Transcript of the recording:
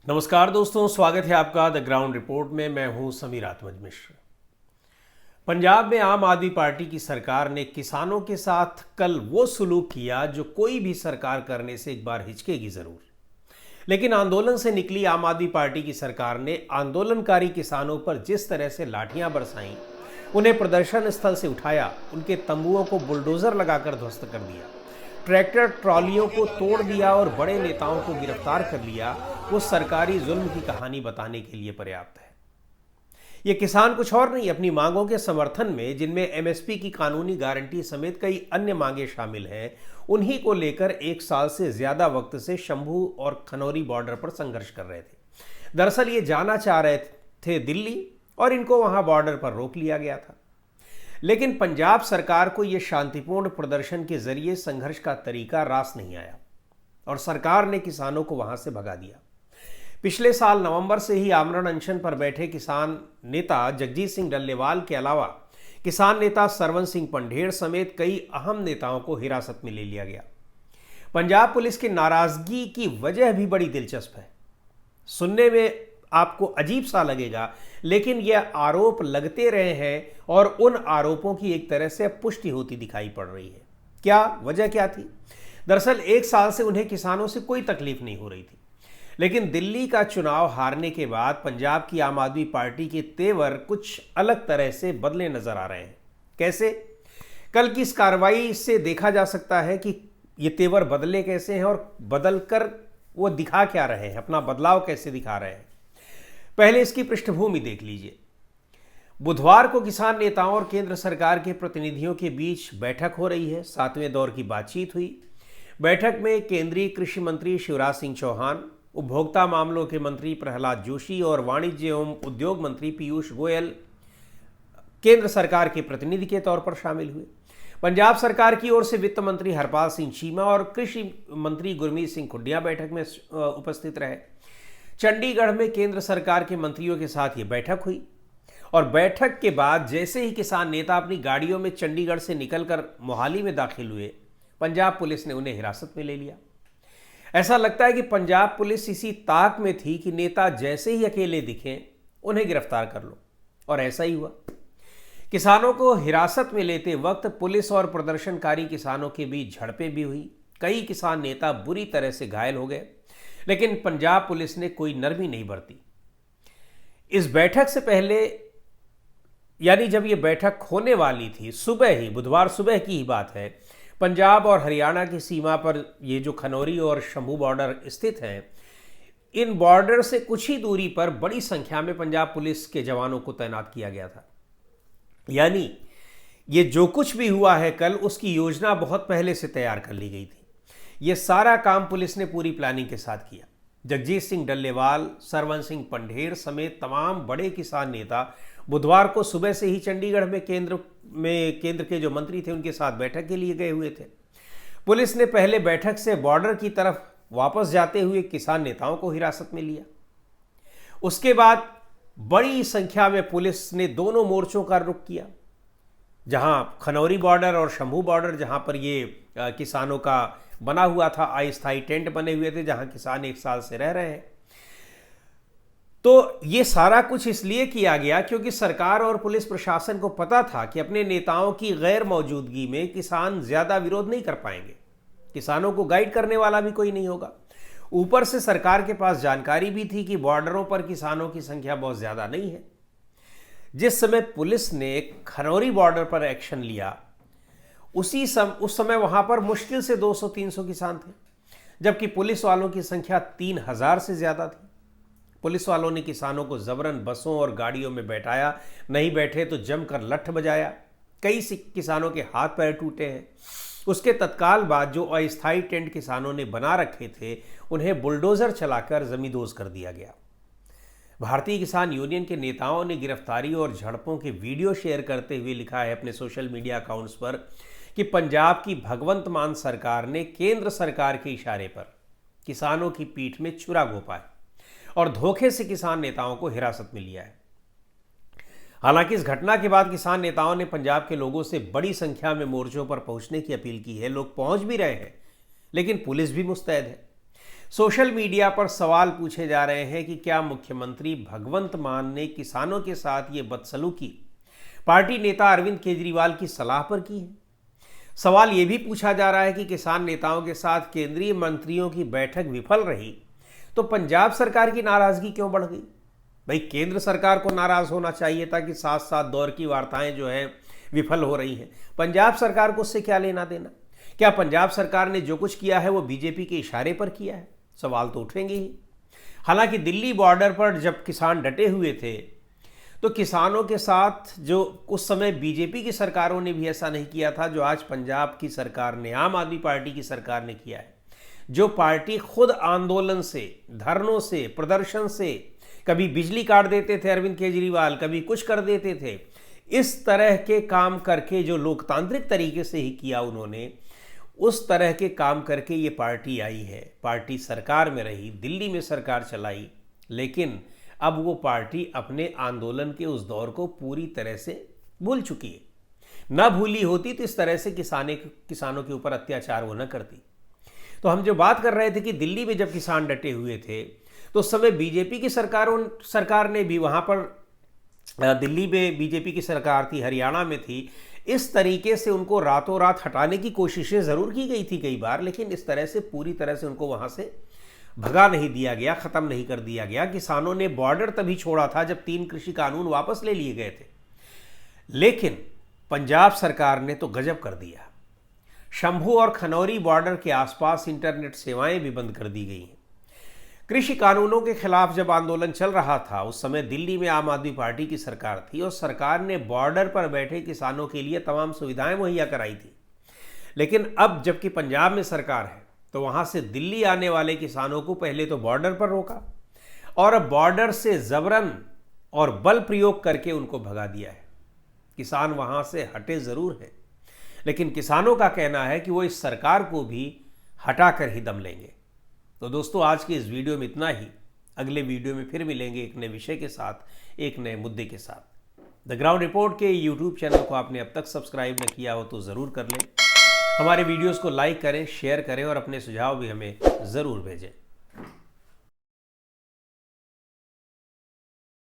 नमस्कार दोस्तों, स्वागत है आपका द ग्राउंड रिपोर्ट में। मैं हूं समीर आत्मज मिश्र। पंजाब में आम आदमी पार्टी की सरकार ने किसानों के साथ कल वो सलूक किया जो कोई भी सरकार करने से एक बार हिचकेगी जरूर। लेकिन आंदोलन से निकली आम आदमी पार्टी की सरकार ने आंदोलनकारी किसानों पर जिस तरह से लाठियां बरसाईं, उन्हें प्रदर्शन स्थल से उठाया, उनके तंबुओं को बुलडोजर लगाकर ध्वस्त कर दिया, ट्रैक्टर ट्रॉलियों को तोड़ दिया और बड़े नेताओं को गिरफ्तार कर लिया, वो सरकारी जुल्म की कहानी बताने के लिए पर्याप्त है। ये किसान कुछ और नहीं, अपनी मांगों के समर्थन में, जिनमें एमएसपी की कानूनी गारंटी समेत कई अन्य मांगे शामिल हैं, उन्हीं को लेकर एक साल से ज्यादा वक्त से शंभू और खनौरी बॉर्डर पर संघर्ष कर रहे थे। दरअसल ये जाना चाह रहे थे दिल्ली और इनको वहां बॉर्डर पर रोक लिया गया था। लेकिन पंजाब सरकार को यह शांतिपूर्ण प्रदर्शन के जरिए संघर्ष का तरीका रास नहीं आया और सरकार ने किसानों को वहां से भगा दिया। पिछले साल नवंबर से ही आमरण अनशन पर बैठे किसान नेता जगजीत सिंह डल्लेवाल के अलावा किसान नेता सरवन सिंह पंढेर समेत कई अहम नेताओं को हिरासत में ले लिया गया। पंजाब पुलिस की नाराजगी की वजह भी बड़ी दिलचस्प है। सुनने में आपको अजीब सा लगेगा, लेकिन यह आरोप लगते रहे हैं और उन आरोपों की एक तरह से पुष्टि होती दिखाई पड़ रही है। क्या वजह क्या थी? दरअसल एक साल से उन्हें किसानों से कोई तकलीफ नहीं हो रही थी, लेकिन दिल्ली का चुनाव हारने के बाद पंजाब की आम आदमी पार्टी के तेवर कुछ अलग तरह से बदले नजर आ रहे हैं। कैसे? कल की इस कार्रवाई से देखा जा सकता है कि ये तेवर बदले कैसे हैं और बदलकर वो दिखा क्या रहे हैं, अपना बदलाव कैसे दिखा रहे हैं। पहले इसकी पृष्ठभूमि देख लीजिए। बुधवार को किसान नेताओं और केंद्र सरकार के प्रतिनिधियों के बीच बैठक हो रही है। 7वें दौर की बातचीत हुई। बैठक में केंद्रीय कृषि मंत्री शिवराज सिंह चौहान, उपभोक्ता मामलों के मंत्री प्रहलाद जोशी और वाणिज्य एवं उद्योग मंत्री पीयूष गोयल केंद्र सरकार के प्रतिनिधि के तौर पर शामिल हुए। पंजाब सरकार की ओर से वित्त मंत्री हरपाल सिंह चीमा और कृषि मंत्री गुरमीत सिंह खुड्डिया बैठक में उपस्थित रहे। चंडीगढ़ में केंद्र सरकार के मंत्रियों के साथ ये बैठक हुई और बैठक के बाद जैसे ही किसान नेता अपनी गाड़ियों में चंडीगढ़ से निकलकर मोहाली में दाखिल हुए, पंजाब पुलिस ने उन्हें हिरासत में ले लिया। ऐसा लगता है कि पंजाब पुलिस इसी ताक में थी कि नेता जैसे ही अकेले दिखें उन्हें गिरफ्तार कर लो, और ऐसा ही हुआ। किसानों को हिरासत में लेते वक्त पुलिस और प्रदर्शनकारी किसानों के बीच झड़पें भी हुई। कई किसान नेता बुरी तरह से घायल हो गए, लेकिन पंजाब पुलिस ने कोई नरमी नहीं बरती। इस बैठक से पहले, यानी जब यह बैठक होने वाली थी, सुबह ही, बुधवार सुबह की ही बात है, पंजाब और हरियाणा की सीमा पर ये जो खनौरी और शंभू बॉर्डर स्थित हैं, इन बॉर्डर से कुछ ही दूरी पर बड़ी संख्या में पंजाब पुलिस के जवानों को तैनात किया गया था। यानी ये जो कुछ भी हुआ है कल, उसकी योजना बहुत पहले से तैयार कर ली गई थी। यह सारा काम पुलिस ने पूरी प्लानिंग के साथ किया। जगजीत सिंह डल्लेवाल, सरवन सिंह पंढेर समेत तमाम बड़े किसान नेता बुधवार को सुबह से ही चंडीगढ़ में केंद्र के जो मंत्री थे उनके साथ बैठक के लिए गए हुए थे। पुलिस ने पहले बैठक से बॉर्डर की तरफ वापस जाते हुए किसान नेताओं को हिरासत में लिया। उसके बाद बड़ी संख्या में पुलिस ने दोनों मोर्चों का रुख किया। जहां खनौरी बॉर्डर और शंभू बॉर्डर, जहां पर ये किसानों का बना हुआ था, अस्थायी टेंट बने हुए थे जहां किसान एक साल से रह रहे हैं। तो ये सारा कुछ इसलिए किया गया क्योंकि सरकार और पुलिस प्रशासन को पता था कि अपने नेताओं की गैर मौजूदगी में किसान ज्यादा विरोध नहीं कर पाएंगे, किसानों को गाइड करने वाला भी कोई नहीं होगा। ऊपर से सरकार के पास जानकारी भी थी कि बॉर्डरों पर किसानों की संख्या बहुत ज्यादा नहीं है। जिस समय पुलिस ने खनौरी बॉर्डर पर एक्शन लिया, उस समय वहां पर मुश्किल से 200-300 किसान थे, जबकि पुलिस वालों की संख्या 3000 से ज्यादा थी। पुलिस वालों ने किसानों को जबरन बसों और गाड़ियों में बैठाया, नहीं बैठे तो जमकर लठ बजाया। कई किसानों के हाथ पैर टूटे हैं। उसके तत्काल बाद जो अस्थायी टेंट किसानों ने बना रखे थे, उन्हें बुलडोजर चलाकर जमींदोज कर दिया गया। भारतीय किसान यूनियन के नेताओं ने गिरफ्तारी और झड़पों के वीडियो शेयर करते हुए लिखा है अपने सोशल मीडिया अकाउंट्स पर कि पंजाब की भगवंत मान सरकार ने केंद्र सरकार के इशारे पर किसानों की पीठ में छुरा घोंपा है और धोखे से किसान नेताओं को हिरासत में लिया है। हालांकि इस घटना के बाद किसान नेताओं ने पंजाब के लोगों से बड़ी संख्या में मोर्चों पर पहुंचने की अपील की है। लोग पहुंच भी रहे हैं, लेकिन पुलिस भी मुस्तैद है। सोशल मीडिया पर सवाल पूछे जा रहे हैं कि क्या मुख्यमंत्री भगवंत मान ने किसानों के साथ ये बदसलूकी पार्टी नेता अरविंद केजरीवाल की सलाह पर की है। सवाल ये भी पूछा जा रहा है कि किसान नेताओं के साथ केंद्रीय मंत्रियों की बैठक विफल रही तो पंजाब सरकार की नाराजगी क्यों बढ़ गई। भाई, केंद्र सरकार को नाराज होना चाहिए था कि साथ साथ दौर की वार्ताएं जो है विफल हो रही हैं। पंजाब सरकार को उससे क्या लेना देना। क्या पंजाब सरकार ने जो कुछ किया है वो बीजेपी के इशारे पर किया है? सवाल तो उठेंगे ही। हालांकि दिल्ली बॉर्डर पर जब किसान डटे हुए थे तो किसानों के साथ जो उस समय बीजेपी की सरकारों ने भी ऐसा नहीं किया था जो आज पंजाब की सरकार ने, आम आदमी पार्टी की सरकार ने किया है। जो पार्टी खुद आंदोलन से, धरनों से, प्रदर्शन से, कभी बिजली काट देते थे अरविंद केजरीवाल, कभी कुछ कर देते थे, इस तरह के काम करके जो लोकतांत्रिक तरीके से ही किया उन्होंने, उस तरह के काम करके ये पार्टी आई है। पार्टी सरकार में रही, दिल्ली में सरकार चलाई, लेकिन अब वो पार्टी अपने आंदोलन के उस दौर को पूरी तरह से भूल चुकी है। न भूली होती तो इस तरह से किसानों के ऊपर अत्याचार वो न करती। तो हम जो बात कर रहे थे कि दिल्ली में जब किसान डटे हुए थे तो उस समय बीजेपी की सरकार ने भी वहाँ पर, दिल्ली में बीजेपी की सरकार थी, हरियाणा में थी, इस तरीके से उनको रातों रात हटाने की कोशिशें ज़रूर की गई थी कई बार, लेकिन इस तरह से पूरी तरह से उनको वहाँ से भगा नहीं दिया गया, ख़त्म नहीं कर दिया गया। किसानों ने बॉर्डर तभी छोड़ा था जब 3 कृषि कानून वापस ले लिए गए थे। लेकिन पंजाब सरकार ने तो गजब कर दिया। शंभू और खनौरी बॉर्डर के आसपास इंटरनेट सेवाएं भी बंद कर दी गई हैं। कृषि कानूनों के खिलाफ जब आंदोलन चल रहा था उस समय दिल्ली में आम आदमी पार्टी की सरकार थी और सरकार ने बॉर्डर पर बैठे किसानों के लिए तमाम सुविधाएं मुहैया कराई थी। लेकिन अब जबकि पंजाब में सरकार है तो वहाँ से दिल्ली आने वाले किसानों को पहले तो बॉर्डर पर रोका और अब बॉर्डर से जबरन और बल प्रयोग करके उनको भगा दिया है। किसान वहाँ से हटे ज़रूर हैं, लेकिन किसानों का कहना है कि वो इस सरकार को भी हटा कर ही दम लेंगे। तो दोस्तों, आज के इस वीडियो में इतना ही। अगले वीडियो में फिर मिलेंगे एक नए विषय के साथ, एक नए मुद्दे के साथ। द ग्राउंड रिपोर्ट के यूट्यूब चैनल को आपने अब तक सब्सक्राइब न किया हो तो ज़रूर कर लें। हमारे वीडियोस को लाइक करें, शेयर करें और अपने सुझाव भी हमें ज़रूर भेजें।